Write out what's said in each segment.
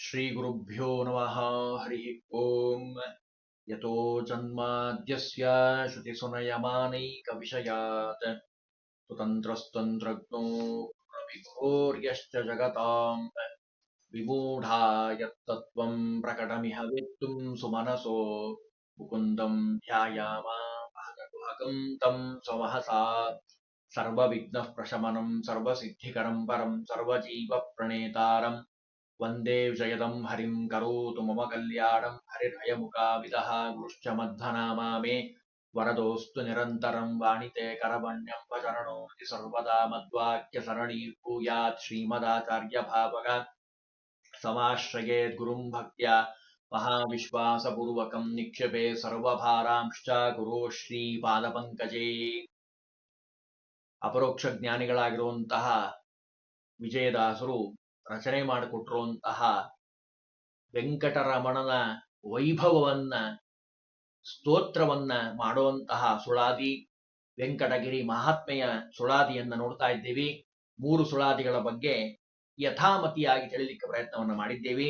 श्रीगुरुभ्यो नमः। हरि ओम। यतो जन्माद्यस्य श्रुतिसुनयमानैकविषयात् स्वतन्त्रस्तन्त्रज्ञो रविघोर्यश्च जगतां विमूढा यत्तत्त्वं प्रकटमिह वेत्तुं सुमनसो मुकुन्दं ध्यायामाहकं तं स्वमहसा सर्वविघ्नप्रशमनं सर्वसिद्धिकरं परं सर्वजीवप्रणेतारं वन्दे विजयदं हरिं करोतु मम कल्याणं हरिर्हयमुखाविदः गुरुश्च मध्वनामा मे वरदोऽस्तु निरन्तरं वाणिते करवण्यं वचरणो सर्वदा मद्वाक्यसरणीर्भूयात् श्रीमदाचार्यभावग समाश्रयेत् गुरुं भक्त्या महाविश्वासपूर्वकं निक्षेपे सर्वभारांश्च गुरो ಶ್ರೀಪಾದಪಂಕಜೇ. ಅಪರೋಕ್ಷ ಜ್ಞಾನಿಗಳಾಗಿರುವಂತಹ ವಿಜಯದಾಸರು ರಚನೆ ಮಾಡಿಕೊಟ್ಟಿರುವಂತಹ ವೆಂಕಟರಮಣನ ವೈಭವವನ್ನ ಸ್ತೋತ್ರವನ್ನ ಮಾಡುವಂತಹ ಸುಳಾದಿ ವೆಂಕಟಗಿರಿ ಮಹಾತ್ಮೆಯ ಸುಳಾದಿಯನ್ನ ನೋಡ್ತಾ ಇದ್ದೀವಿ. 3 ಸುಳಾದಿಗಳ ಬಗ್ಗೆ ಯಥಾಮತಿಯಾಗಿ ತಿಳಿಲಿಕ್ಕೆ ಪ್ರಯತ್ನವನ್ನ ಮಾಡಿದ್ದೇವೆ.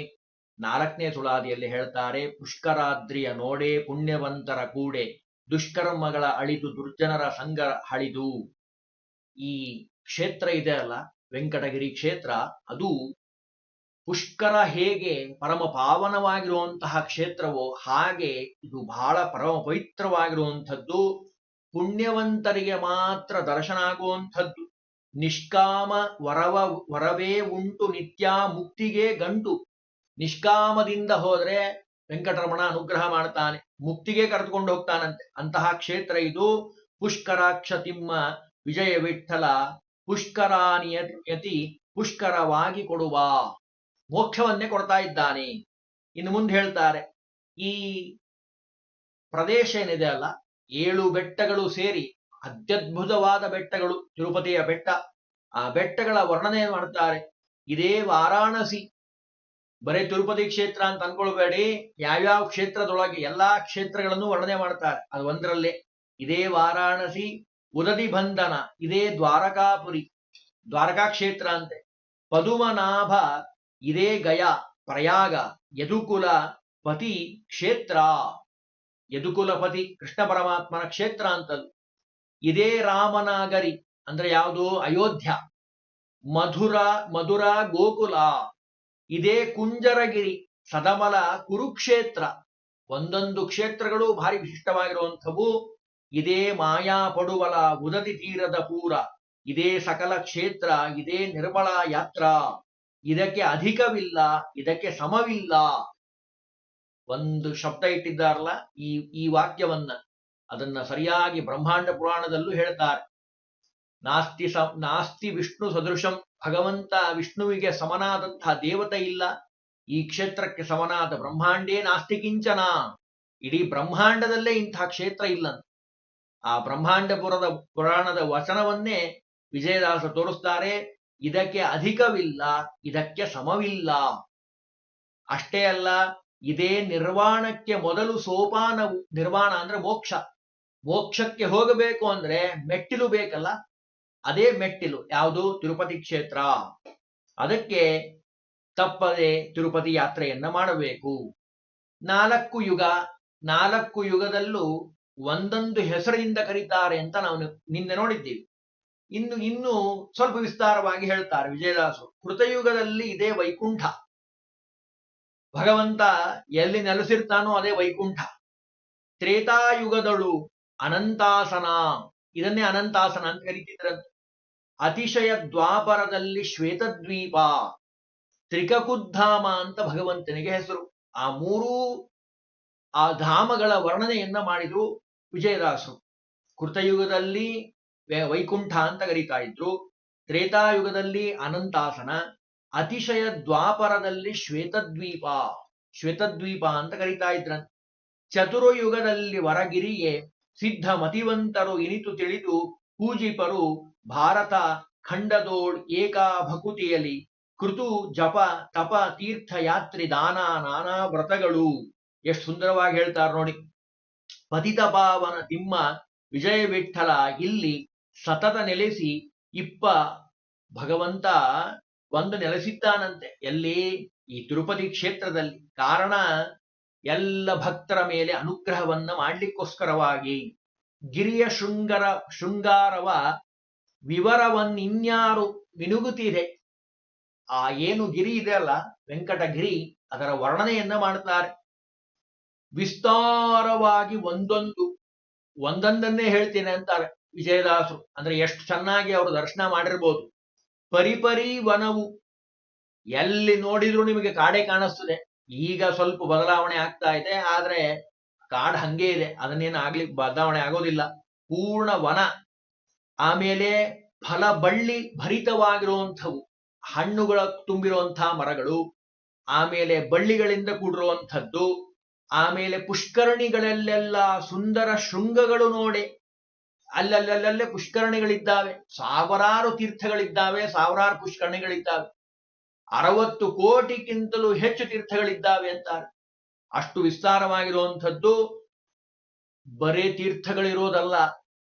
4ನೇ ಸುಳಾದಿಯಲ್ಲಿ ಹೇಳ್ತಾರೆ, ಪುಷ್ಕರಾದ್ರಿಯ ನೋಡೆ ಪುಣ್ಯವಂತರ ಕೂಡೆ ದುಷ್ಕರ್ಮಗಳ ಅಳಿದು ದುರ್ಜನರ ಸಂಗ ಹಳಿದು. ಈ ಕ್ಷೇತ್ರ ಇದೆ ಅಲ್ಲ, ವೆಂಕಟಗಿರಿ ಕ್ಷೇತ್ರ, ಅದು ಪುಷ್ಕರ ಹೇಗೆ ಪರಮ ಪಾವನವಾಗಿರುವಂತಹ ಕ್ಷೇತ್ರವೋ ಹಾಗೆ ಇದು ಬಹಳ ಪರಮ ಪವಿತ್ರವಾಗಿರುವಂಥದ್ದು. ಪುಣ್ಯವಂತರಿಗೆ ಮಾತ್ರ ದರ್ಶನ ಆಗುವಂಥದ್ದು. ನಿಷ್ಕಾಮ ವರವೇ ಉಂಟು ನಿತ್ಯ ಮುಕ್ತಿಗೆ ಗಂಟು. ನಿಷ್ಕಾಮದಿಂದ ಹೋದ್ರೆ ವೆಂಕಟರಮಣ ಅನುಗ್ರಹ ಮಾಡ್ತಾನೆ, ಮುಕ್ತಿಗೆ ಕರೆದುಕೊಂಡು ಹೋಗ್ತಾನಂತೆ. ಅಂತಹ ಕ್ಷೇತ್ರ ಇದು. ಪುಷ್ಕರಾಕ್ಷತಿಮ್ಮ ವಿಜಯ ವಿಠಲ ಪುಷ್ಕರಾನಿಯತಿ ಪುಷ್ಕರವಾಗಿ ಕೊಡುವ, ಮೋಕ್ಷವನ್ನೇ ಕೊಡ್ತಾ ಇದ್ದಾನೆ. ಇನ್ನು ಮುಂದೆ ಹೇಳ್ತಾರೆ, ಈ ಪ್ರದೇಶ ಏನಿದೆ ಅಲ್ಲ, 7 ಬೆಟ್ಟಗಳು ಸೇರಿ ಅತ್ಯದ್ಭುತವಾದ ಬೆಟ್ಟಗಳು, ತಿರುಪತಿಯ ಬೆಟ್ಟ. ಆ ಬೆಟ್ಟಗಳ ವರ್ಣನೆ ಮಾಡ್ತಾರೆ. ಇದೇ ವಾರಾಣಸಿ. ಬರೀ ತಿರುಪತಿ ಕ್ಷೇತ್ರ ಅಂತ ಅನ್ಕೊಳ್ಬೇಡಿ, ಯಾವ್ಯಾವ ಕ್ಷೇತ್ರದೊಳಗೆ ಎಲ್ಲಾ ಕ್ಷೇತ್ರಗಳನ್ನು ವರ್ಣನೆ ಮಾಡ್ತಾರೆ. ಅದು ಒಂದರಲ್ಲೇ ಇದೇ ವಾರಾಣಸಿ, ಉದದಿ ಬಂಧನ ಇದೇ ದ್ವಾರಕಾಪುರಿ, ದ್ವಾರಕಾ ಕ್ಷೇತ್ರ ಅಂತೆ. ಪದುಮನಾಭ ಇದೇ ಗಯಾ ಪ್ರಯಾಗ, ಯದುಕುಲ ಪತಿ ಕ್ಷೇತ್ರ, ಯದುಕುಲಪತಿ ಕೃಷ್ಣ ಪರಮಾತ್ಮನ ಕ್ಷೇತ್ರ ಅಂತದ್ದು. ಇದೇ ರಾಮನಾಗರಿ ಅಂದ್ರೆ ಯಾವುದು, ಅಯೋಧ್ಯ. ಮಧುರ ಗೋಕುಲ. ಇದೇ ಕುಂಜರಗಿರಿ ಸದಮಲ ಕುರುಕ್ಷೇತ್ರ. ಒಂದೊಂದು ಕ್ಷೇತ್ರಗಳು ಭಾರಿ ವಿಶಿಷ್ಟವಾಗಿರುವಂಥವು. ಇದೇ ಮಾಯಾ ಪಡುವಲ ಉದದಿ ತೀರದ ಪೂರ, ಇದೇ ಸಕಲ ಕ್ಷೇತ್ರ, ಇದೇ ನಿರ್ಮಲ ಯಾತ್ರ. ಇದಕ್ಕೆ ಅಧಿಕವಿಲ್ಲ, ಇದಕ್ಕೆ ಸಮವಿಲ್ಲ. ಒಂದು ಶಬ್ದ ಇಟ್ಟಿದ್ದಾರಲ್ಲ ಈ ವಾಕ್ಯವನ್ನ, ಅದನ್ನ ಸರಿಯಾಗಿ ಬ್ರಹ್ಮಾಂಡ ಪುರಾಣದಲ್ಲೂ ಹೇಳ್ತಾರೆ. ನಾಸ್ತಿ ವಿಷ್ಣು ಸದೃಶಂ, ಭಗವಂತ ವಿಷ್ಣುವಿಗೆ ಸಮನಾದಂತಹ ದೇವತೆ ಇಲ್ಲ. ಈ ಕ್ಷೇತ್ರಕ್ಕೆ ಸಮನಾದ ಬ್ರಹ್ಮಾಂಡೇ ನಾಸ್ತಿ ಕಿಂಚನ. ಇಡೀ ಬ್ರಹ್ಮಾಂಡದಲ್ಲೇ ಇಂತಹ ಕ್ಷೇತ್ರ ಇಲ್ಲ. ಆ ಬ್ರಹ್ಮಾಂಡಪುರದ ಪುರಾಣದ ವಚನವನ್ನೇ ವಿಜಯದಾಸ ತೋರಿಸ್ತಾರೆ. ಇದಕ್ಕೆ ಅಧಿಕವಿಲ್ಲ, ಇದಕ್ಕೆ ಸಮವಿಲ್ಲ. ಅಷ್ಟೇ ಅಲ್ಲ, ಇದೇ ನಿರ್ವಾಣಕ್ಕೆ ಮೊದಲು ಸೋಪಾನವು. ನಿರ್ವಾಣ ಅಂದ್ರೆ ಮೋಕ್ಷ. ಮೋಕ್ಷಕ್ಕೆ ಹೋಗಬೇಕು ಅಂದ್ರೆ ಮೆಟ್ಟಿಲು ಬೇಕಲ್ಲ, ಅದೇ ಮೆಟ್ಟಿಲು ಯಾವುದು, ತಿರುಪತಿ ಕ್ಷೇತ್ರ. ಅದಕ್ಕೆ ತಪ್ಪದೆ ತಿರುಪತಿ ಯಾತ್ರೆಯನ್ನ ಮಾಡಬೇಕು. 4 ಯುಗ, 4 ಯುಗದಲ್ಲೂ ಒಂದೊಂದು ಹೆಸರಿನಿಂದ ಕರೀತಾರೆ ಅಂತ ನಾವು ನಿನ್ನೆ ನೋಡಿದ್ದೀವಿ. ಇನ್ನು ಸ್ವಲ್ಪ ವಿಸ್ತಾರವಾಗಿ ಹೇಳ್ತಾರೆ ವಿಜಯದಾಸರು. ಕೃತಯುಗದಲ್ಲಿ ಇದೇ ವೈಕುಂಠ, ಭಗವಂತ ಎಲ್ಲಿ ನೆಲೆಸಿರ್ತಾನೋ ಅದೇ ವೈಕುಂಠ. ತ್ರೇತಾಯುಗದಳು ಅನಂತಾಸನ, ಇದನ್ನೇ ಅನಂತಾಸನ ಅಂತ ಕರೀತಿದ್ರಂತೆ. ಅತಿಶಯ ದ್ವಾಪರದಲ್ಲಿ ಶ್ವೇತದ್ವೀಪ, ತ್ರಿಕಕುಧಾಮ ಅಂತ ಭಗವಂತನಿಗೆ ಹೆಸರು. ಆ 3 ಆ ಧಾಮಗಳ ವರ್ಣನೆಯನ್ನ ಮಾಡಿದ್ರು ವಿಜಯದಾಸರು. ಕೃತಯುಗದಲ್ಲಿ ವೈಕುಂಠ ಅಂತ ಕರೀತಾ ಇದ್ರು, ತ್ರೇತಾಯುಗದಲ್ಲಿ ಅನಂತಾಸನ, ಅತಿಶಯ ದ್ವಾಪರದಲ್ಲಿ ಶ್ವೇತದ್ವೀಪ ಅಂತ ಕರೀತಾ ಇದ್ರಂತೆ. ಚತುರ್ಯುಗದಲ್ಲಿ ವರಗಿರಿಯೇ ಸಿದ್ಧ ಮತಿವಂತರು ಇನಿತು ತಿಳಿದು ಪೂಜಿಪರು ಭಾರತ ಖಂಡದೋಳ್ ಏಕಾ ಭಕುತಿಯಲ್ಲಿ ಕೃತು ಜಪ ತಪ ತೀರ್ಥ ಯಾತ್ರಿ ದಾನ ನಾನಾ ವ್ರತಗಳು. ಎಷ್ಟು ಸುಂದರವಾಗಿ ಹೇಳ್ತಾರೆ ನೋಡಿ. ಪತಿತ ಪಾವನ ತಿಮ್ಮ ವಿಜಯ ವಿಠಲ ಇಲ್ಲಿ ಸತತ ನೆಲೆಸಿ ಭಗವಂತ ಬಂದು ನೆಲೆಸಿದ್ದಾನಂತೆ. ಎಲ್ಲಿ? ಈ ತಿರುಪತಿ ಕ್ಷೇತ್ರದಲ್ಲಿ. ಕಾರಣ ಎಲ್ಲ ಭಕ್ತರ ಮೇಲೆ ಅನುಗ್ರಹವನ್ನ ಮಾಡ್ಲಿಕ್ಕೋಸ್ಕರವಾಗಿ ಗಿರಿಯ ಶೃಂಗಾರವ ವಿವರವನ್ನಿನ್ಯಾರು ಮಿನುಗುತ್ತಿದೆ. ಆ ಏನು ಗಿರಿ ಇದೆ ಅಲ್ಲ, ವೆಂಕಟಗಿರಿ, ಅದರ ವರ್ಣನೆಯನ್ನ ಮಾಡ್ತಾರೆ. ವಿಸ್ತಾರವಾಗಿ ಒಂದೊಂದನ್ನೇ ಹೇಳ್ತೇನೆ ಅಂತಾರೆ ವಿಜಯದಾಸರು. ಅಂದ್ರೆ ಎಷ್ಟು ಚೆನ್ನಾಗಿ ಅವರು ದರ್ಶನ ಮಾಡಿರ್ಬೋದು. ಪರಿಪರಿ ವನವು, ಎಲ್ಲಿ ನೋಡಿದ್ರು ನಿಮಗೆ ಕಾಡೇ ಕಾಣಿಸ್ತದೆ. ಈಗ ಸ್ವಲ್ಪ ಬದಲಾವಣೆ ಆಗ್ತಾ ಇದೆ, ಆದ್ರೆ ಕಾಡು ಹಂಗೆ ಇದೆ, ಅದನ್ನೇನು ಆಗ್ಲಿಕ್ಕೆ ಬದಲಾವಣೆ ಆಗೋದಿಲ್ಲ. ಪೂರ್ಣ ವನ. ಆಮೇಲೆ ಫಲ ಬಳ್ಳಿ ಭರಿತವಾಗಿರುವಂಥವು, ಹಣ್ಣುಗಳ ತುಂಬಿರುವಂತಹ ಮರಗಳು, ಆಮೇಲೆ ಬಳ್ಳಿಗಳಿಂದ ಕೂಡಿರುವಂಥದ್ದು, ಆಮೇಲೆ ಪುಷ್ಕರಣಿಗಳಲ್ಲೆಲ್ಲ ಸುಂದರ ಶೃಂಗಗಳು ನೋಡಿ. ಅಲ್ಲಲ್ಲಲ್ಲೇ ಪುಷ್ಕರಣಿಗಳಿದ್ದಾವೆ, ಸಾವಿರಾರು ತೀರ್ಥಗಳಿದ್ದಾವೆ, ಸಾವಿರಾರು ಪುಷ್ಕರಣಿಗಳಿದ್ದಾವೆ. 60 ಕೋಟಿಗಿಂತಲೂ ಹೆಚ್ಚು ತೀರ್ಥಗಳಿದ್ದಾವೆ ಅಂತಾರೆ. ಅಷ್ಟು ವಿಸ್ತಾರವಾಗಿರುವಂಥದ್ದು. ಬರೇ ತೀರ್ಥಗಳಿರೋದಲ್ಲ,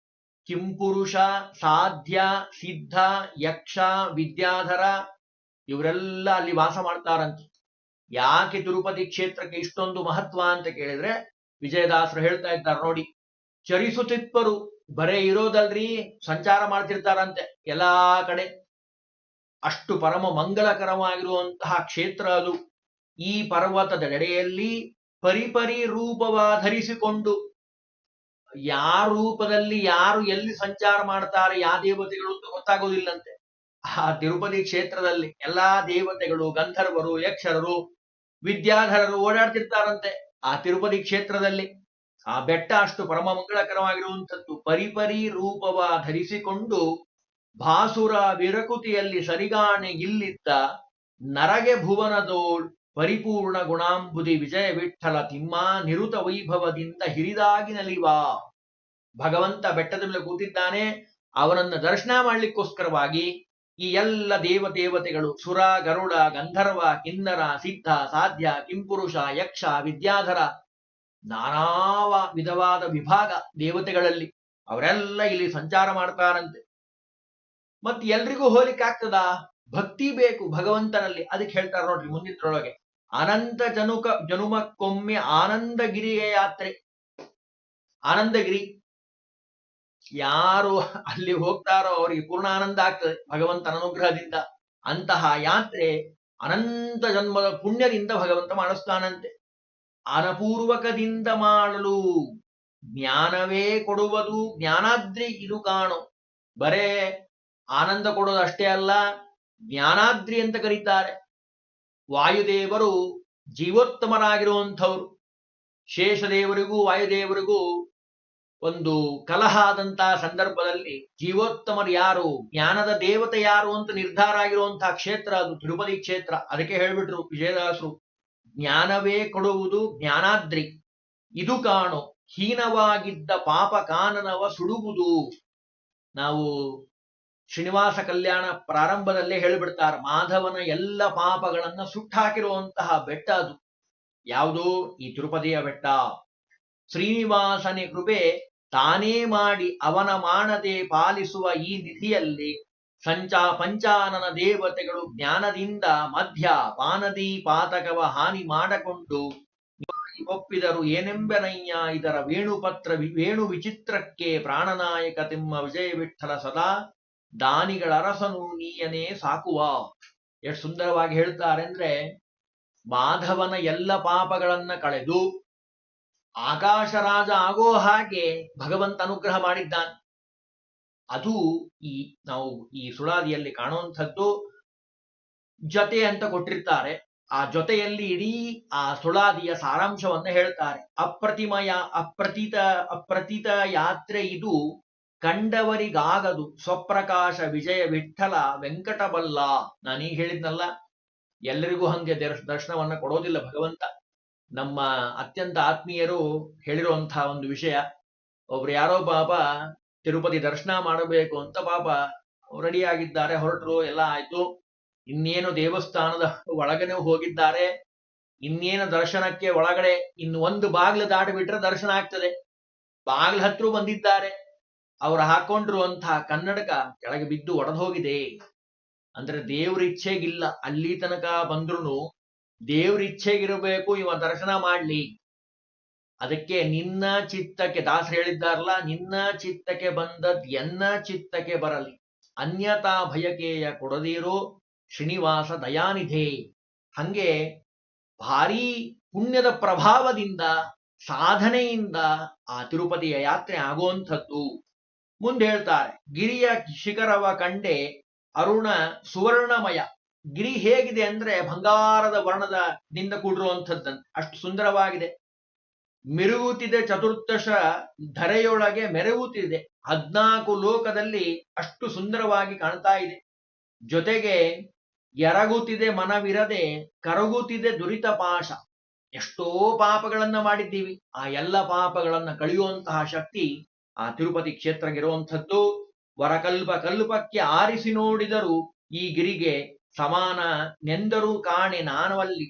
ಕಿಂಪುರುಷ, ಸಾಧ್ಯ, ಸಿದ್ಧ, ಯಕ್ಷ, ವಿದ್ಯಾಧರ ಇವರೆಲ್ಲ ಅಲ್ಲಿ ವಾಸ ಮಾಡ್ತಾರಂತೆ. ಯಾಕೆ ತಿರುಪತಿ ಕ್ಷೇತ್ರಕ್ಕೆ ಇಷ್ಟೊಂದು ಮಹತ್ವ ಅಂತ ಕೇಳಿದ್ರೆ, ವಿಜಯದಾಸರು ಹೇಳ್ತಾ ಇದ್ದಾರೆ ನೋಡಿ, ಚರಿಸುತ್ತಿಪ್ಪರು, ಬರೇ ಇರೋದಲ್ರಿ, ಸಂಚಾರ ಮಾಡ್ತಿರ್ತಾರಂತೆ ಎಲ್ಲಾ ಕಡೆ. ಅಷ್ಟು ಪರಮ ಮಂಗಲಕರವಾಗಿರುವಂತಹ ಕ್ಷೇತ್ರ ಅದು. ಈ ಪರ್ವತದೆಡೆಯಲ್ಲಿ ಪರಿಪರಿ ರೂಪವಾಧರಿಸಿಕೊಂಡು, ಯಾರ ರೂಪದಲ್ಲಿ ಯಾರು ಎಲ್ಲಿ ಸಂಚಾರ ಮಾಡ್ತಾರೆ, ಯಾವ ದೇವತೆಗಳು ಅಂತ ಗೊತ್ತಾಗೋದಿಲ್ಲಂತೆ. ಆ ತಿರುಪತಿ ಕ್ಷೇತ್ರದಲ್ಲಿ ಎಲ್ಲಾ ದೇವತೆಗಳು, ಗಂಧರ್ವರು, ಯಕ್ಷರರು, ವಿದ್ಯಾಧರರು ಓಡಾಡ್ತಿರ್ತಾರಂತೆ ಆ ತಿರುಪತಿ ಕ್ಷೇತ್ರದಲ್ಲಿ. ಆ ಬೆಟ್ಟ ಅಷ್ಟು ಪರಮ ಮಂಗಳಕರವಾಗಿರುವಂಥದ್ದು. ಪರಿಪರಿ ರೂಪವ ಧರಿಸಿಕೊಂಡು ಭಾಸುರ ವಿರಕುತಿಯಲ್ಲಿ ಸರಿಗಾಣೆಗಿಲ್ಲಿದ್ದ ನರಗೆ ಭುವನದೋಳ್ ಪರಿಪೂರ್ಣ ಗುಣಾಂಬುದಿ ವಿಜಯ ವಿಠಲ ತಿಮ್ಮ ನಿರುತ ವೈಭವದಿಂದ ಹಿರಿದಾಗಿ ನಲಿವಾ. ಭಗವಂತ ಬೆಟ್ಟದ ಮೇಲೆ ಕೂತಿದ್ದಾನೆ, ಅವನನ್ನ ದರ್ಶನ ಮಾಡ್ಲಿಕ್ಕೋಸ್ಕರವಾಗಿ ಈ ಎಲ್ಲ ದೇವತೆಗಳು, ಸುರ, ಗರುಡ, ಗಂಧರ್ವ, ಕಿನ್ನರ, ಸಿದ್ಧ, ಸಾಧ್ಯ, ಕಿಂಪುರುಷ, ಯಕ್ಷ, ವಿದ್ಯಾಧರ, ನಾನಾ ವಿಧವಾದ ವಿಭಾಗ ದೇವತೆಗಳಲ್ಲಿ ಅವರೆಲ್ಲ ಇಲ್ಲಿ ಸಂಚಾರ ಮಾಡ್ತಾರಂತೆ. ಮತ್ತೆ ಎಲ್ರಿಗೂ ಹೋಲಿಕೆ ಆಗ್ತದ? ಭಕ್ತಿ ಬೇಕು ಭಗವಂತನಲ್ಲಿ. ಅದಕ್ಕೆ ಹೇಳ್ತಾರೆ ನೋಡ್ರಿ ಮುಂದಿನೊಳಗೆ, ಅನಂತ ಜನುಮಕ್ಕೊಮ್ಮೆ ಆನಂದಗಿರಿಯ ಯಾತ್ರೆ. ಆನಂದಗಿರಿ ಯಾರು ಅಲ್ಲಿ ಹೋಗ್ತಾರೋ ಅವರಿಗೆ ಪೂರ್ಣ ಆನಂದ ಆಗ್ತದೆ ಭಗವಂತನ ಅನುಗ್ರಹದಿಂದ. ಅಂತಹ ಯಾತ್ರೆ ಅನಂತ ಜನ್ಮದ ಪುಣ್ಯದಿಂದ ಭಗವಂತ ಮಾಡಿಸ್ತಾನಂತೆ. ಅನಪೂರ್ವಕದಿಂದ ಮಾಡಲು ಜ್ಞಾನವೇ ಕೊಡುವುದು ಜ್ಞಾನಾದ್ರಿ ಇದು ಕಾಣು. ಬರೇ ಆನಂದ ಕೊಡೋದು ಅಷ್ಟೇ ಅಲ್ಲ, ಜ್ಞಾನಾದ್ರಿ ಅಂತ ಕರೀತಾರೆ. ವಾಯುದೇವರು ಜೀವೋತ್ತಮರಾಗಿರುವಂಥವ್ರು. ಶೇಷದೇವರಿಗೂ ವಾಯುದೇವರಿಗೂ ಒಂದು ಕಲಹ ಆದಂತಹ ಸಂದರ್ಭದಲ್ಲಿ ಜೀವೋತ್ತಮರು ಯಾರು, ಜ್ಞಾನದ ದೇವತೆ ಯಾರು ಅಂತ ನಿರ್ಧಾರ ಆಗಿರುವಂತಹ ಕ್ಷೇತ್ರ ಅದು ತಿರುಪತಿ ಕ್ಷೇತ್ರ. ಅದಕ್ಕೆ ಹೇಳ್ಬಿಟ್ರು ವಿಜಯದಾಸರು, ಜ್ಞಾನವೇ ಕೊಡುವುದು ಜ್ಞಾನಾದ್ರಿ ಇದು ಕಾಣು, ಹೀನವಾಗಿದ್ದ ಪಾಪ ಕಾನನವ ಸುಡುವುದು. ನಾವು ಶ್ರೀನಿವಾಸ ಕಲ್ಯಾಣ ಪ್ರಾರಂಭದಲ್ಲೇ ಹೇಳಿಬಿಡ್ತಾರೆ, ಮಾಧವನ ಎಲ್ಲ ಪಾಪಗಳನ್ನ ಸುಟ್ಟಾಕಿರುವಂತಹ ಬೆಟ್ಟ ಅದು. ಯಾವುದು? ಈ ತಿರುಪತಿಯ ಬೆಟ್ಟ. ಶ್ರೀನಿವಾಸನೇ ಕೃಪೆ ತಾನೇ ಮಾಡಿ ಅವನ ಮಾಡದೆ ಪಾಲಿಸುವ ಈ ನಿಧಿಯಲ್ಲಿ ಪಂಚಾನನ ದೇವತೆಗಳು ಜ್ಞಾನದಿಂದ ಮಧ್ಯ ಪಾನದಿ ಪಾತಕವ ಹಾನಿ ಮಾಡಕೊಂಡು ಒಪ್ಪಿದರು ಏನೆಂಬೆನಯ್ಯ ಇದರ ವೇಣು ವಿಚಿತ್ರಕ್ಕೆ ಪ್ರಾಣನಾಯಕ ತಿಮ್ಮ ವಿಜಯ ವಿಠಲ ಸದಾ ದಾನಿಗಳ ಅರಸನು ನೀಯನೇ ಸಾಕುವ. ಎಷ್ಟು ಸುಂದರವಾಗಿ ಹೇಳ್ತಾರೆ ಅಂದ್ರೆ, ಮಾಧವನ ಎಲ್ಲ ಪಾಪಗಳನ್ನ ಕಳೆದು ಆಕಾಶರಾಜ ಆಗೋ ಹಾಗೆ ಭಗವಂತ ಅನುಗ್ರಹ ಮಾಡಿದ್ದಾನೆ. ಅದು ನಾವು ಈ ಸುಳಾದಿಯಲ್ಲಿ ಕಾಣುವಂಥದ್ದು. ಜೊತೆ ಅಂತ ಕೊಟ್ಟಿರ್ತಾರೆ, ಆ ಜೊತೆಯಲ್ಲಿ ಇಡೀ ಆ ಸುಳಾದಿಯ ಸಾರಾಂಶವನ್ನ ಹೇಳ್ತಾರೆ. ಅಪ್ರತೀತ ಯಾತ್ರೆ ಇದು ಕಂಡವರಿಗಾಗದು ಸ್ವಪ್ರಕಾಶ ವಿಜಯ ವಿಠಲ ವೆಂಕಟಬಲ್ಲ. ನಾನೀಗ ಹೇಳಿದ್ನಲ್ಲ, ಎಲ್ಲರಿಗೂ ಹಂಗೆ ದರ್ಶನವನ್ನ ಕೊಡೋದಿಲ್ಲ ಭಗವಂತ. ನಮ್ಮ ಅತ್ಯಂತ ಆತ್ಮೀಯರು ಹೇಳಿರುವಂತಹ ಒಂದು ವಿಷಯ, ಒಬ್ರು ಯಾರೋ ಪಾಪ ತಿರುಪತಿ ದರ್ಶನ ಮಾಡಬೇಕು ಅಂತ ಪಾಪ ರೆಡಿ ಆಗಿದ್ದಾರೆ, ಹೊರಟರು, ಎಲ್ಲ ಆಯ್ತು. ಇನ್ನೇನು ದೇವಸ್ಥಾನದ ಒಳಗನೆ ಹೋಗಿದ್ದಾರೆ, ಇನ್ನೇನು ದರ್ಶನಕ್ಕೆ ಒಳಗಡೆ ಇನ್ನು ಒಂದು ಬಾಗಿಲು ದಾಟಿಬಿಟ್ರೆ ದರ್ಶನ ಆಗ್ತದೆ. ಬಾಗಿಲು ಹತ್ರ ಬಂದಿದ್ದಾರೆ, ಅವರು ಹಾಕೊಂಡಿರುವಂತಹ ಕನ್ನಡಕ ಕೆಳಗೆ ಬಿದ್ದು ಒಡೆದು ಹೋಗಿದೆ. ಅಂದ್ರೆ ದೇವ್ರ ಇಚ್ಛೆಗಿಲ್ಲ, ಅಲ್ಲಿ ತನಕ ಬಂದ್ರು ದೇವ್ರ ಇಚ್ಛೆಗಿರಬೇಕು ಇವ ದರ್ಶನ ಮಾಡ್ಲಿ. ಅದಕ್ಕೆ ನಿನ್ನ ಚಿತ್ತಕ್ಕೆ ದಾಸರು ಹೇಳಿದ್ದಾರಲ್ಲ, ನಿನ್ನ ಚಿತ್ತಕ್ಕೆ ಬಂದದ್ ಎನ್ನ ಚಿತ್ತಕ್ಕೆ ಬರಲಿ, ಅನ್ಯತಾ ಭಯಕೇಯ ಕೊಡದಿರೋ ಶ್ರೀನಿವಾಸ ದಯಾನಿಧೆ. ಹಂಗೆ ಭಾರೀ ಪುಣ್ಯದ ಪ್ರಭಾವದಿಂದ ಸಾಧನೆಯಿಂದ ಆ ತಿರುಪತಿಯ ಯಾತ್ರೆ ಆಗುವಂಥದ್ದು. ಮುಂದೆ ಹೇಳ್ತಾರೆ, ಗಿರಿಯ ಶಿಖರವ ಕಂಡೆ ಅರುಣ ಸುವರ್ಣಮಯ. ಗಿರಿ ಹೇಗಿದೆ ಅಂದ್ರೆ ಬಂಗಾರದ ವರ್ಣದಿಂದ ಕೂಡಿರುವಂಥದ್ದಂತೆ, ಅಷ್ಟು ಸುಂದರವಾಗಿದೆ. ಮಿರುಗುತ್ತಿದೆ ಚತುರ್ದಶ ಧರೆಯೊಳಗೆ ಮೆರುಗುತ್ತಿದೆ, 14 ಲೋಕದಲ್ಲಿ ಅಷ್ಟು ಸುಂದರವಾಗಿ ಕಾಣ್ತಾ ಇದೆ. ಜೊತೆಗೆ ಎರಗುತ್ತಿದೆ ಮನವಿರದೆ ಕರಗುತ್ತಿದೆ ದುರಿತ ಪಾಶ. ಎಷ್ಟೋ ಪಾಪಗಳನ್ನ ಮಾಡಿದ್ದೀವಿ, ಆ ಎಲ್ಲ ಪಾಪಗಳನ್ನ ಕಳೆಯುವಂತಹ ಶಕ್ತಿ ಆ ತಿರುಪತಿ ಕ್ಷೇತ್ರಗಿರುವಂಥದ್ದು. ವರಕಲ್ಪ ಕಲ್ಪಕ್ಕೆ ಆರಿಸಿ ನೋಡಿದರೂ ಈ ಗಿರಿಗೆ ಸಮಾನ ನೆಂದರೂ ಕಾಣೆ ನಾನವಲ್ಲಿ.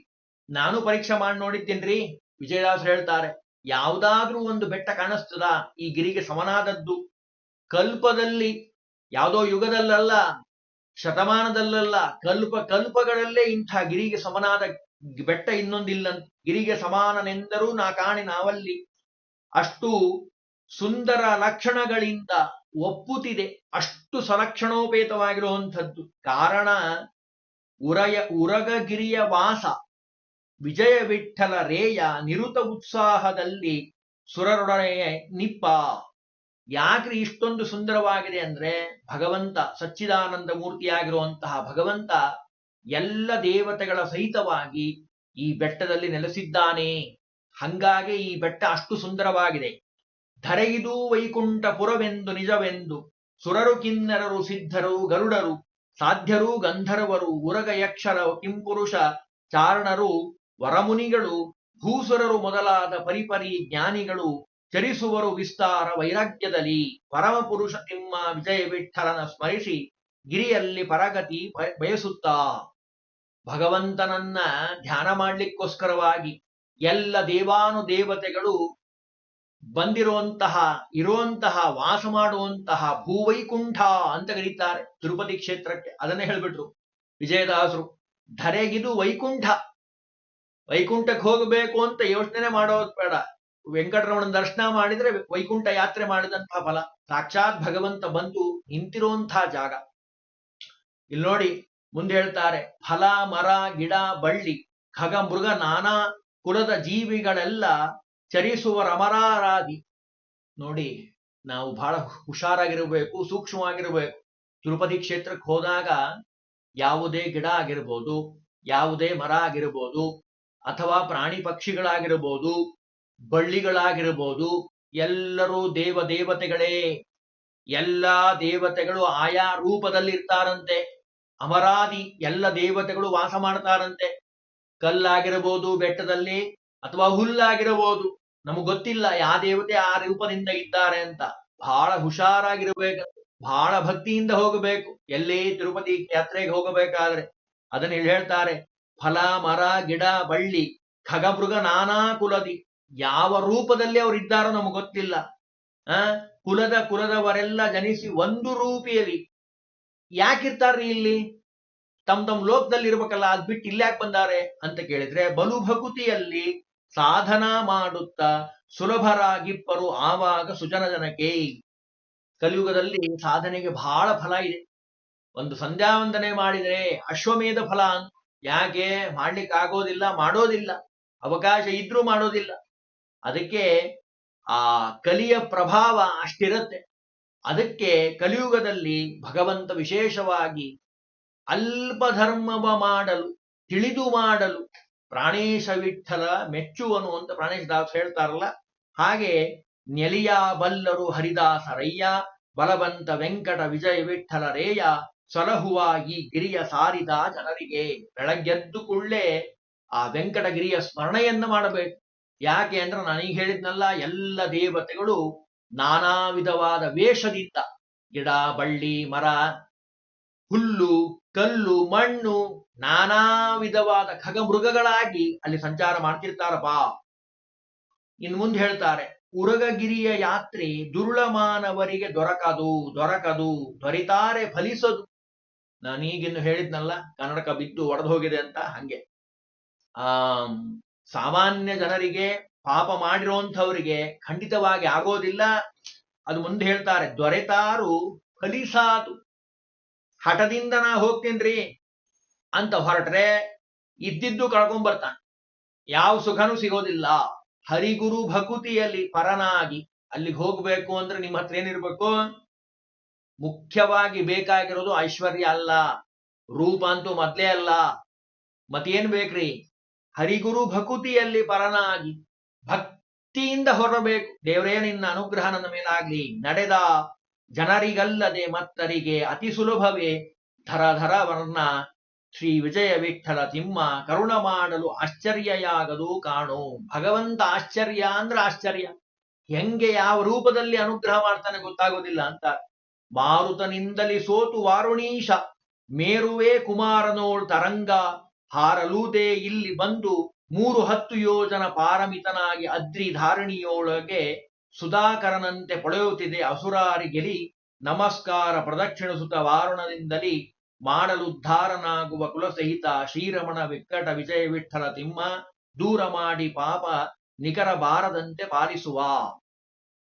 ನಾನು ಪರೀಕ್ಷೆ ಮಾಡಿ ನೋಡಿದ್ದೇನ್ರಿ. ವಿಜಯದಾಸರು ಹೇಳ್ತಾರೆ, ಯಾವುದಾದ್ರೂ ಒಂದು ಬೆಟ್ಟ ಕಾಣಿಸ್ತದ ಈ ಗಿರಿಗೆ ಸಮನಾದದ್ದು? ಕಲ್ಪದಲ್ಲಿ, ಯಾವುದೋ ಯುಗದಲ್ಲಲ್ಲ, ಶತಮಾನದಲ್ಲಲ್ಲ, ಕಲ್ಪಗಳಲ್ಲೇ ಇಂಥ ಗಿರಿಗೆ ಸಮನಾದ ಬೆಟ್ಟ ಇನ್ನೊಂದಿಲ್ಲ. ಗಿರಿಗೆ ಸಮಾನನೆಂದರೂ ನಾ ಕಾಣೆ ನಾವಲ್ಲಿ. ಅಷ್ಟು ಸುಂದರ ಲಕ್ಷಣಗಳಿಂದ ಒಪ್ಪುತ್ತಿದೆ, ಅಷ್ಟು ಸಲಕ್ಷಣೋಪೇತವಾಗಿರುವಂಥದ್ದು. ಕಾರಣ ಉರಗಗಿರಿಯ ವಾಸ ವಿಜಯ ವಿಠ್ಠಲ ರೇಯ ನಿರುತ ಉತ್ಸಾಹದಲ್ಲಿ ಸುರರೊಡನೆ ನಿಪ್ಪ. ಯಾಕ್ರಿ ಇಷ್ಟೊಂದು ಸುಂದರವಾಗಿದೆ ಅಂದ್ರೆ, ಭಗವಂತ ಸಚ್ಚಿದಾನಂದ ಮೂರ್ತಿಯಾಗಿರುವಂತಹ ಭಗವಂತ ಎಲ್ಲ ದೇವತೆಗಳ ಸಹಿತವಾಗಿ ಈ ಬೆಟ್ಟದಲ್ಲಿ ನೆಲೆಸಿದ್ದಾನೆ. ಹಂಗಾಗಿ ಈ ಬೆಟ್ಟ ಅಷ್ಟು ಸುಂದರವಾಗಿದೆ. ಧರೆಯಿದು ವೈಕುಂಠಪುರವೆಂದು ನಿಜವೆಂದು ಸುರರು ಕಿನ್ನರರು ಸಿದ್ಧರು ಗರುಡರು ಸಾಧ್ಯರು ಗಂಧರ್ವರು ಉರಗ ಯಕ್ಷರ ಕಿಂಪುರುಷ ಚಾರಣರು ವರಮುನಿಗಳು ಭೂಸುರರು ಮೊದಲಾದ ಪರಿಪರಿ ಜ್ಞಾನಿಗಳು ಚರಿಸುವರು ವಿಸ್ತಾರ ವೈರಾಗ್ಯದಲ್ಲಿ. ಪರಮ ಪುರುಷ ತಿಮ್ಮ ವಿಜಯ ವಿಠ್ಠಲನ ಸ್ಮರಿಸಿ ಗಿರಿಯಲ್ಲಿ ಪರಗತಿ ಬಯಸುತ್ತಾ. ಭಗವಂತನನ್ನ ಧ್ಯಾನ ಮಾಡ್ಲಿಕ್ಕೋಸ್ಕರವಾಗಿ ಎಲ್ಲ ದೇವಾನುದೇವತೆಗಳು ಇರುವಂತಹ ವಾಸ ಮಾಡುವಂತಹ ಭೂವೈಕುಂಠ ಅಂತ ಕರೀತಾರೆ ತಿರುಪತಿ ಕ್ಷೇತ್ರಕ್ಕೆ. ಅದನ್ನೇ ಹೇಳ್ಬಿಟ್ರು ವಿಜಯದಾಸರು. ಧರೆಗಿದು ವೈಕುಂಠ, ವೈಕುಂಠಕ್ಕೆ ಹೋಗಬೇಕು ಅಂತ ಯೋಚನೆ ಮಾಡೋದು ಬೇಡ. ವೆಂಕಟರಮಣನ ದರ್ಶನ ಮಾಡಿದ್ರೆ ವೈಕುಂಠ ಯಾತ್ರೆ ಮಾಡಿದಂತಹ ಫಲ. ಸಾಕ್ಷಾತ್ ಭಗವಂತ ಬಂದು ನಿಂತಿರುವಂತಹ ಜಾಗ. ಇಲ್ಲಿ ನೋಡಿ ಮುಂದೆ ಹೇಳ್ತಾರೆ, ಫಲ ಮರ ಗಿಡ ಬಳ್ಳಿ ಖಗ ಮೃಗ ನಾನಾ ಕುಲದ ಜೀವಿಗಳೆಲ್ಲ ಚರಿಸುವ ರಮರಾರಾಧಿ. ನೋಡಿ, ನಾವು ಬಹಳ ಹುಷಾರಾಗಿರ್ಬೇಕು, ಸೂಕ್ಷ್ಮವಾಗಿರ್ಬೇಕು. ತಿರುಪತಿ ಕ್ಷೇತ್ರಕ್ಕೆ ಹೋದಾಗ ಯಾವುದೇ ಗಿಡ ಆಗಿರ್ಬೋದು, ಯಾವುದೇ ಮರ ಆಗಿರ್ಬೋದು, ಅಥವಾ ಪ್ರಾಣಿ ಪಕ್ಷಿಗಳಾಗಿರ್ಬೋದು, ಬಳ್ಳಿಗಳಾಗಿರ್ಬೋದು, ಎಲ್ಲರೂ ದೇವತೆಗಳೇ. ಎಲ್ಲ ದೇವತೆಗಳು ಆಯಾ ರೂಪದಲ್ಲಿ ಇರ್ತಾರಂತೆ. ಅಮರಾದಿ ಎಲ್ಲ ದೇವತೆಗಳು ವಾಸ ಮಾಡ್ತಾರಂತೆ. ಕಲ್ಲಾಗಿರಬಹುದು ಬೆಟ್ಟದಲ್ಲಿ, ಅಥವಾ ಹುಲ್ಲಾಗಿರಬಹುದು, ನಮಗ್ ಗೊತ್ತಿಲ್ಲ ಯಾವ ದೇವತೆ ಆ ರೂಪದಿಂದ ಇದ್ದಾರೆ ಅಂತ. ಬಹಳ ಹುಷಾರಾಗಿರ್ಬೇಕು, ಬಹಳ ಭಕ್ತಿಯಿಂದ ಹೋಗಬೇಕು ಎಲ್ಲೇ ತಿರುಪತಿ ಯಾತ್ರೆಗೆ ಹೋಗಬೇಕಾದ್ರೆ. ಅದನ್ನ ಇಲ್ಲಿ ಹೇಳ್ತಾರೆ, ಫಲ ಮರ ಗಿಡ ಬಳ್ಳಿ ಖಗಮೃಗ ನಾನಾ ಕುಲದಿ. ಯಾವ ರೂಪದಲ್ಲಿ ಅವರಿದ್ದಾರೋ ನಮಗ್ ಗೊತ್ತಿಲ್ಲ. ಕುಲದವರೆಲ್ಲ ಜನಿಸಿ ಒಂದು ರೂಪಿಯಲ್ಲಿ. ಯಾಕಿರ್ತಾರ್ರಿ ಇಲ್ಲಿ? ತಮ್ಮ ಲೋಕದಲ್ಲಿ ಇರ್ಬೇಕಲ್ಲ, ಅದ್ ಬಿಟ್ಟು ಇಲ್ಯಾಕೆ ಬಂದಾರೆ ಅಂತ ಕೇಳಿದ್ರೆ, ಬಲು ಭಕುತಿಯಲ್ಲಿ ಸಾಧನ ಮಾಡುತ್ತಾ ಸುಲಭರಾಗಿಪ್ಪರು ಆವಾಗ ಸುಜನ ಜನಕ್ಕೆ. ಕಲಿಯುಗದಲ್ಲಿ ಸಾಧನೆಗೆ ಬಹಳ ಫಲ ಇದೆ. ಒಂದು ಸಂಧ್ಯಾವಂದನೆ ಮಾಡಿದ್ರೆ ಅಶ್ವಮೇಧ ಫಲ ಅಂತ. ಯಾಕೆ ಮಾಡ್ಲಿಕ್ಕೆ ಆಗೋದಿಲ್ಲ, ಮಾಡೋದಿಲ್ಲ, ಅವಕಾಶ ಇದ್ರೂ ಮಾಡೋದಿಲ್ಲ. ಅದಕ್ಕೆ ಆ ಕಲಿಯ ಪ್ರಭಾವ ಅಷ್ಟಿರತ್ತೆ. ಅದಕ್ಕೆ ಕಲಿಯುಗದಲ್ಲಿ ಭಗವಂತ ವಿಶೇಷವಾಗಿ ಅಲ್ಪ ಧರ್ಮವ ಮಾಡಲು ತಿಳಿದು ಮಾಡಲು ಪ್ರಾಣೇಶ ವಿಠ್ಠಲ ಮೆಚ್ಚುವನು ಅಂತ ಪ್ರಾಣೇಶ ದಾಸ್ ಹೇಳ್ತಾರಲ್ಲ. ಹಾಗೆ ನೆಲಿಯ ಬಲ್ಲರು ಹರಿದಾಸರಯ್ಯ ಬಲವಂತ ವೆಂಕಟ ವಿಜಯ ವಿಠ್ಠಲ ರೇಯ ಸಲಹುವ ಈ ಗಿರಿಯ ಸಾರಿದ ಜನರಿಗೆ. ಬೆಳಗ್ಗೆದ್ದು ಕೂಡಲೇ ಆ ವೆಂಕಟಗಿರಿಯ ಸ್ಮರಣೆಯನ್ನ ಮಾಡಬೇಕು. ಯಾಕೆ ಅಂದ್ರೆ ನಾನೀಗ ಹೇಳಿದ್ನಲ್ಲ, ಎಲ್ಲ ದೇವತೆಗಳು ನಾನಾ ವಿಧವಾದ ವೇಷದಿಂದ ಗಿಡ ಬಳ್ಳಿ ಮರ ಹುಲ್ಲು ಕಲ್ಲು ಮಣ್ಣು ನಾನಾ ವಿಧವಾದ ಖಗಮೃಗಗಳಾಗಿ ಅಲ್ಲಿ ಸಂಚಾರ ಮಾಡ್ತಿರ್ತಾರಪ್ಪ. ಇನ್ನು ಮುಂದೆ ಹೇಳ್ತಾರೆ, ಉರಗಗಿರಿಯ ಯಾತ್ರೆ ದುರುಳ ಮಾನವರಿಗೆ ದೊರಕದು ದೊರೆತಾರೆ ಫಲಿಸದು. ನಾನೀಗಿನ್ನು ಹೇಳಿದ್ನಲ್ಲ, ಕನ್ನಡಕ ಬಿದ್ದು ಒಡೆದು ಹೋಗಿದೆ ಅಂತ. ಹಂಗೆ ಆ ಸಾಮಾನ್ಯ ಜನರಿಗೆ, ಪಾಪ ಮಾಡಿರೋಂಥವರಿಗೆ ಖಂಡಿತವಾಗಿ ಆಗೋದಿಲ್ಲ. ಅದು ಮುಂದೆ ಹೇಳ್ತಾರೆ, ದೊರೆತಾರು ಫಲಿಸಾತು. ಹಠದಿಂದ ನಾ ಹೋಗ್ತೀನ್ರಿ ಅಂತ ಹೊರಟ್ರೆ ಇದ್ದಿದ್ದು ಕಳ್ಕೊಂಡ್ಬರ್ತಾನೆ, ಯಾವ ಸುಖನೂ ಸಿಗೋದಿಲ್ಲ. ಹರಿಗುರು ಭಕುತಿಯಲ್ಲಿ ಪರನಾಗಿ ಅಲ್ಲಿಗೆ ಹೋಗ್ಬೇಕು ಅಂದ್ರೆ ನಿಮ್ಮ ಹತ್ರ ಏನಿರ್ಬೇಕು? ಮುಖ್ಯವಾಗಿ ಬೇಕಾಗಿರೋದು ಐಶ್ವರ್ಯ ಅಲ್ಲ, ರೂಪ ಅಂತೂ ಮೊದ್ಲೇ ಅಲ್ಲ. ಮತ್ತೇನ್ ಬೇಕ್ರಿ? ಹರಿಗುರು ಭಕುತಿಯಲ್ಲಿ ಪರನಾಗಿ ಭಕ್ತಿಯಿಂದ ಹೊರಬೇಕು. ದೇವರೇ ನಿನ್ನ ಅನುಗ್ರಹ ನನ್ನ ಮೇಲಾಗ್ಲಿ. ನಡೆದ ಜನರಿಗಲ್ಲದೆ ಮತ್ತರಿಗೆ ಅತಿ ಸುಲಭವೇ ಧರ ವರ್ಣ ಶ್ರೀ ವಿಜಯ ವಿಠಲ ತಿಮ್ಮ ಕರುಣ ಮಾಡಲು ಆಶ್ಚರ್ಯಯಾಗದು ಕಾಣು. ಭಗವಂತ ಆಶ್ಚರ್ಯ ಅಂದ್ರೆ ಆಶ್ಚರ್ಯ. ಹೆಂಗೆ ಯಾವ ರೂಪದಲ್ಲಿ ಅನುಗ್ರಹ ಮಾಡ್ತಾನೆ ಗೊತ್ತಾಗೋದಿಲ್ಲ ಅಂತ. ಮಾರುತನಿಂದಲಿ ಸೋತು ವಾರುಣೀಶ ಮೇರುವೆ ಕುಮಾರನೋಳ್ ತರಂಗ ಹಾರಲೂದೆ ಇಲ್ಲಿ ಬಂದು 310 ಯೋಜನ ಪಾರಮಿತನಾಗಿ ಅದ್ರಿ ಧಾರಣಿಯೊಳಗೆ ಸುಧಾಕರನಂತೆ ಪೊಳೆಯುತ್ತಿದೆ ಅಸುರಾರಿ ಗೆಲಿ. ನಮಸ್ಕಾರ ಪ್ರದಕ್ಷಿಣಿಸುತ್ತ ವಾರುಣದಿಂದಲಿ ಮಾಡಲುದ್ಧಾರನಾಗುವ ಕುಲಸಹಿತ ಶ್ರೀರಮಣ ವಿಕಟ ವಿಜಯ ವಿಠಲ ತಿಮ್ಮ ದೂರ ಮಾಡಿ ಪಾಪ ನಿಕರ ಬಾರದಂತೆ ಪಾಲಿಸುವ.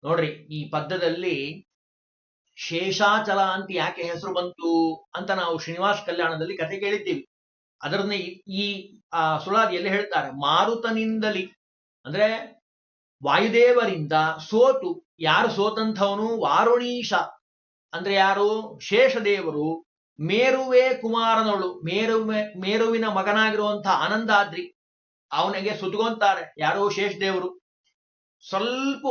ನೋಡ್ರಿ, ಈ ಪದ್ಯದಲ್ಲಿ ಶೇಷಾಚಲ ಅಂತ ಯಾಕೆ ಹೆಸರು ಬಂತು ಅಂತ ನಾವು ಶ್ರೀನಿವಾಸ ಕಲ್ಯಾಣದಲ್ಲಿ ಕಥೆ ಕೇಳಿದ್ದೀವಿ. ಅದರನ್ನೇ ಈ ಸುಳಾದಿಯಲ್ಲಿ ಹೇಳ್ತಾರೆ. ಮಾರುತನಿಂದಲಿ ಅಂದ್ರೆ ವಾಯುದೇವರಿಂದ ಸೋತು. ಯಾರು ಸೋತಂಥವನು? ವಾರುಣೀಶ ಅಂದ್ರೆ ಯಾರು? ಶೇಷದೇವರು. ಮೇರುವೆ ಕುಮಾರನವಳು, ಮೇರುವಿನ ಮಗನಾಗಿರುವಂತಹ ಆನಂದಾದ್ರಿ, ಅವನಿಗೆ ಸುತ್ಕೊಂತಾರೆ ಯಾರೋ ಶೇಷದೇವರು. ಸ್ವಲ್ಪ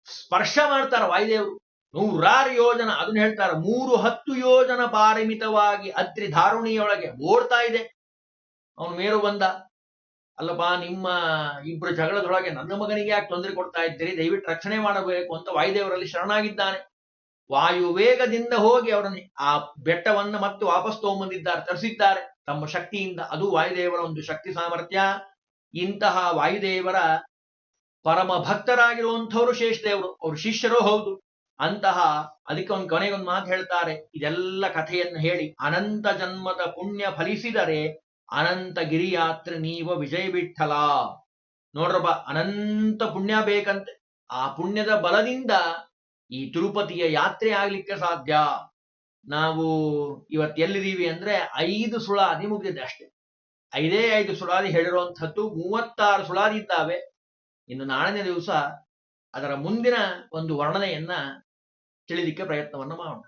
ಸ್ಪರ್ಶ ಮಾಡ್ತಾರೆ ವಾಯುದೇವರು. 100 ಯೋಜನ, ಅದನ್ನ ಹೇಳ್ತಾರೆ 310 ಯೋಜನ ಪಾರಿಮಿತವಾಗಿ ಅದ್ರಿ ಧಾರುಣಿಯೊಳಗೆ ಓಡ್ತಾ ಇದೆ. ಅವನು ಮೇರು ಬಂದ, ಅಲ್ಲಪ್ಪ ನಿಮ್ಮ ಇಬ್ರು ಜಗಳದೊಳಗೆ ನನ್ನ ಮಗನಿಗೆ ಯಾಕೆ ತೊಂದರೆ ಕೊಡ್ತಾ ಇದ್ದೀರಿ, ದಯವಿಟ್ಟು ರಕ್ಷಣೆ ಮಾಡಬೇಕು ಅಂತ ವಾಯುದೇವರಲ್ಲಿ ಶರಣಾಗಿದ್ದಾನೆ. ವಾಯು ವೇಗದಿಂದ ಹೋಗಿ ಅವರನ್ನು ಆ ಬೆಟ್ಟವನ್ನು ಮತ್ತೆ ವಾಪಸ್ ತಗೊಂಬಂದಿದ್ದಾರೆ, ತರಿಸಿದ್ದಾರೆ ತಮ್ಮ ಶಕ್ತಿಯಿಂದ. ಅದು ವಾಯುದೇವರ ಒಂದು ಶಕ್ತಿ ಸಾಮರ್ಥ್ಯ. ಇಂತಹ ವಾಯುದೇವರ ಪರಮ ಭಕ್ತರಾಗಿರುವಂಥವ್ರು ಶೇಷದೇವರು, ಅವ್ರ ಶಿಷ್ಯರು ಹೌದು. ಅಂತಹ ಅದಕ್ಕೆ ಒಂದು ಕೊನೆಗೊಂದು ಮಾತು ಹೇಳ್ತಾರೆ. ಇದೆಲ್ಲ ಕಥೆಯನ್ನು ಹೇಳಿ, ಅನಂತ ಜನ್ಮದ ಪುಣ್ಯ ಫಲಿಸಿದರೆ ಅನಂತ ಗಿರಿಯಾತ್ರೆ ನೀವ ವಿಜಯ ವಿಠಲ. ನೋಡ್ರಪ್ಪ, ಅನಂತ ಪುಣ್ಯ ಬೇಕಂತೆ. ಆ ಪುಣ್ಯದ ಬಲದಿಂದ ಈ ತಿರುಪತಿಯ ಯಾತ್ರೆ ಆಗ್ಲಿಕ್ಕೆ ಸಾಧ್ಯ. ನಾವು ಇವತ್ತು ಎಲ್ಲಿದ್ದೀವಿ ಅಂದ್ರೆ 5 ಸುಳಾದಿ ಮುಗಿದಿದೆ ಅಷ್ಟೇ. 5 ಸುಳಾದಿ ಹೇಳಿರುವಂಥದ್ದು 36 ಸುಳಾದಿ ಇದ್ದಾವೆ. ಇನ್ನು ನಾಳನೇ ದಿವಸ ಅದರ ಮುಂದಿನ ಒಂದು ವರ್ಣನೆಯನ್ನ ತಿಳಿಲಿಕ್ಕೆ ಪ್ರಯತ್ನವನ್ನ ಮಾಡೋಣ.